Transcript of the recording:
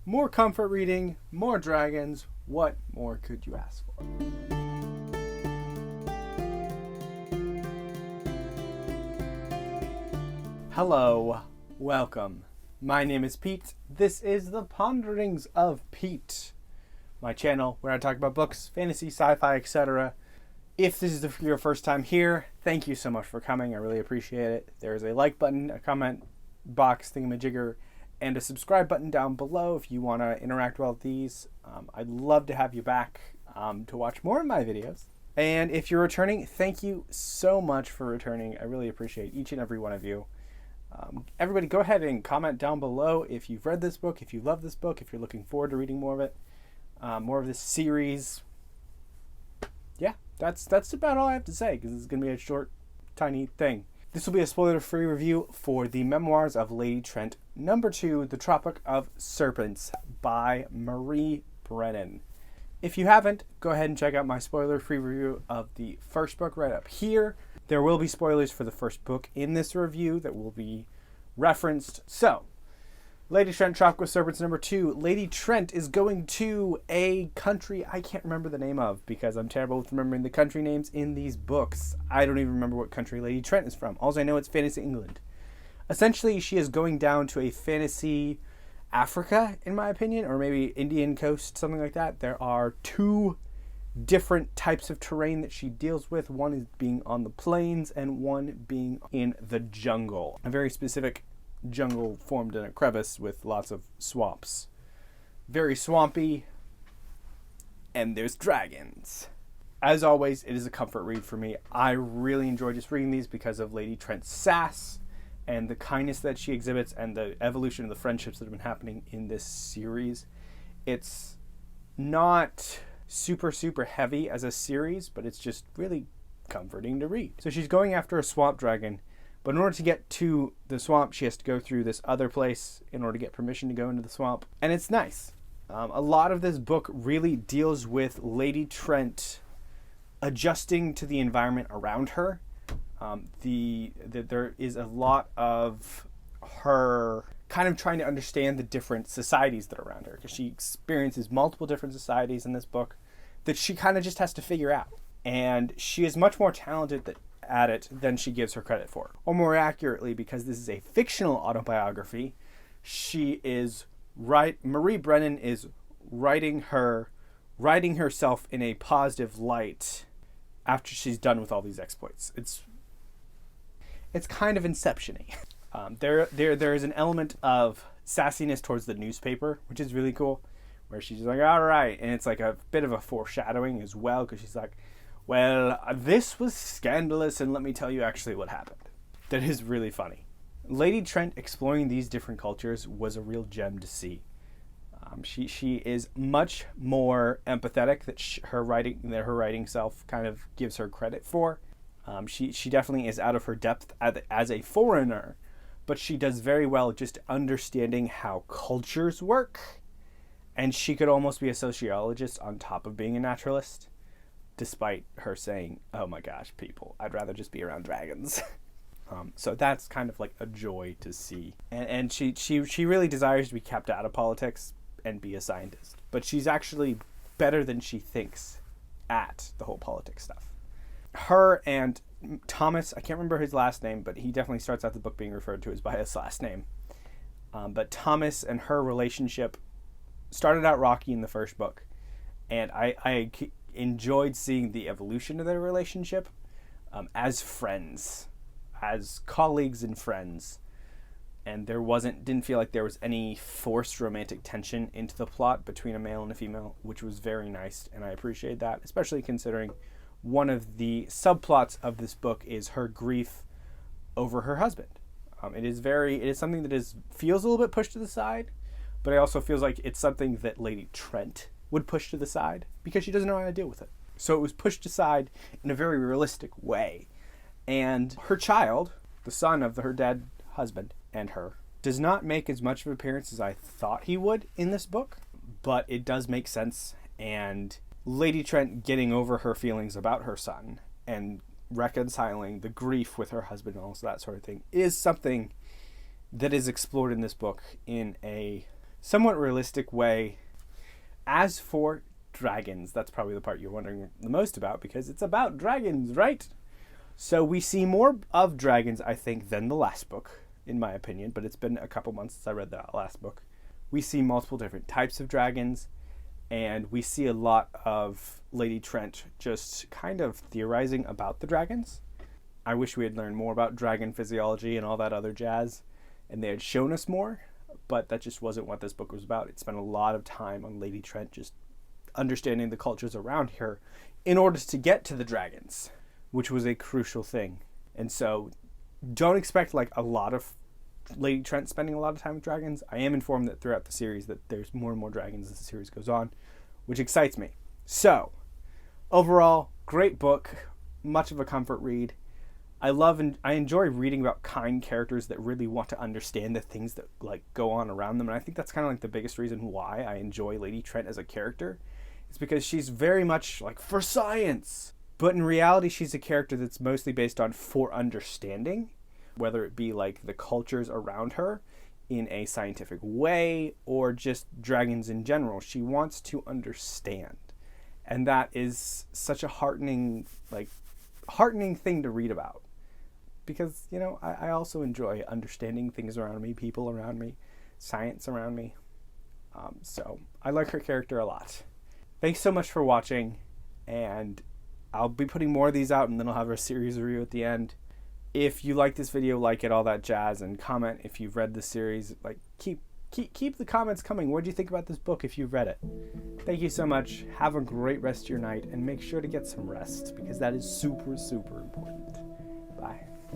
More comfort reading, more dragons. What more could you ask for? Hello, welcome. My name is Pete. This is the Ponderings of Pete, my channel where I talk about books, fantasy, sci-fi, etc. If this is your first time here, thank you so much for coming. I really appreciate it. There's a like button, a comment box thingamajigger, and a subscribe button down below if you want to interact with these. I'd love to have you back to watch more of my videos. And if you're returning, thank you so much for returning. I really appreciate each and every one of you. Everybody go ahead and comment down below if you've read this book, if you love this book, if you're looking forward to reading more of it, more of this series. Yeah, that's about all I have to say, because this is going to be a short, tiny thing. This will be a spoiler-free review for the Memoirs of Lady Trent, number 2, The Tropic of Serpents by Marie Brennan. If you haven't, go ahead and check out my spoiler-free review of the first book right up here. There will be spoilers for the first book in this review that will be referenced. So, Lady Trent, Tropic of Serpents number 2. Lady Trent is going to a country I can't remember the name of because I'm terrible with remembering the country names in these books. I don't even remember what country Lady Trent is from. All I know it's fantasy England. Essentially, she is going down to a fantasy Africa, in my opinion, or maybe Indian coast, something like that. There are 2 different types of terrain that she deals with. One is being on the plains and one being in the jungle. A very specific jungle formed in a crevice with lots of swamps. Very swampy, and there's dragons. As always, it is a comfort read for me. I really enjoy just reading these because of Lady Trent's sass and the kindness that she exhibits and the evolution of the friendships that have been happening in this series. It's not super heavy as a series, but it's just really comforting to read. So she's going after a swamp dragon, but in order to get to the swamp, she has to go through this other place in order to get permission to go into the swamp. And it's nice. A lot of this book really deals with Lady Trent adjusting to the environment around her. There is a lot of her kind of trying to understand the different societies that are around her, because she experiences multiple different societies in this book that she kind of just has to figure out. And she is much more talented at it than she gives her credit for. Or more accurately, because this is a fictional autobiography, Marie Brennan is writing herself in a positive light after she's done with all these exploits. It's kind of Inception-y. There is an element of sassiness towards the newspaper, which is really cool, where she's like, all right, and it's like a bit of a foreshadowing as well, because she's like, well, this was scandalous, and let me tell you actually what happened. That is really funny. Lady Trent exploring these different cultures was a real gem to see. She is much more empathetic that her writing self kind of gives her credit for. She definitely is out of her depth as a foreigner, but she does very well just understanding how cultures work. And she could almost be a sociologist on top of being a naturalist, despite her saying, oh my gosh, people, I'd rather just be around dragons. So that's kind of like a joy to see. And she really desires to be kept out of politics and be a scientist. But she's actually better than she thinks at the whole politics stuff. Her and Thomas, I can't remember his last name, but he definitely starts out the book being referred to as by his last name. But Thomas and her relationship started out rocky in the first book. And I enjoyed seeing the evolution of their relationship as friends, as colleagues and friends. And didn't feel like there was any forced romantic tension into the plot between a male and a female, which was very nice, and I appreciate that, especially considering one of the subplots of this book is her grief over her husband. It is something that feels a little bit pushed to the side, but it also feels like it's something that Lady Trent would push to the side because she doesn't know how to deal with it. So it was pushed aside in a very realistic way. And her child, the son of her dead husband and her, does not make as much of an appearance as I thought he would in this book, but it does make sense. And Lady Trent getting over her feelings about her son and reconciling the grief with her husband and all that sort of thing is something that is explored in this book in a somewhat realistic way. As for dragons, that's probably the part you're wondering the most about, because it's about dragons, right? So we see more of dragons, I think, than the last book, in my opinion, but it's been a couple months since I read that last book. We see multiple different types of dragons, and we see a lot of Lady Trent just kind of theorizing about the dragons. I wish we had learned more about dragon physiology and all that other jazz, and they had shown us more, but that just wasn't what this book was about. It spent a lot of time on Lady Trent just understanding the cultures around her in order to get to the dragons, which was a crucial thing. And so don't expect like a lot of Lady Trent spending a lot of time with dragons. I am informed that throughout the series that there's more and more dragons as the series goes on, which excites me. So overall, great book, much of a comfort read. I love and I enjoy reading about kind characters that really want to understand the things that like go on around them. And I think that's kind of like the biggest reason why I enjoy Lady Trent as a character. It's because she's very much like for science. But in reality, she's a character that's mostly based on for understanding, whether it be like the cultures around her in a scientific way or just dragons in general. She wants to understand. And that is such a heartening thing to read about. Because, you know, I also enjoy understanding things around me, people around me, science around me. So I like her character a lot. Thanks so much for watching, and I'll be putting more of these out, and then I'll have a series review at the end. If you like this video, like it, all that jazz, and comment if you've read the series. Like, keep the comments coming. What do you think about this book if you've read it? Thank you so much. Have a great rest of your night, and make sure to get some rest, because that is super, super important.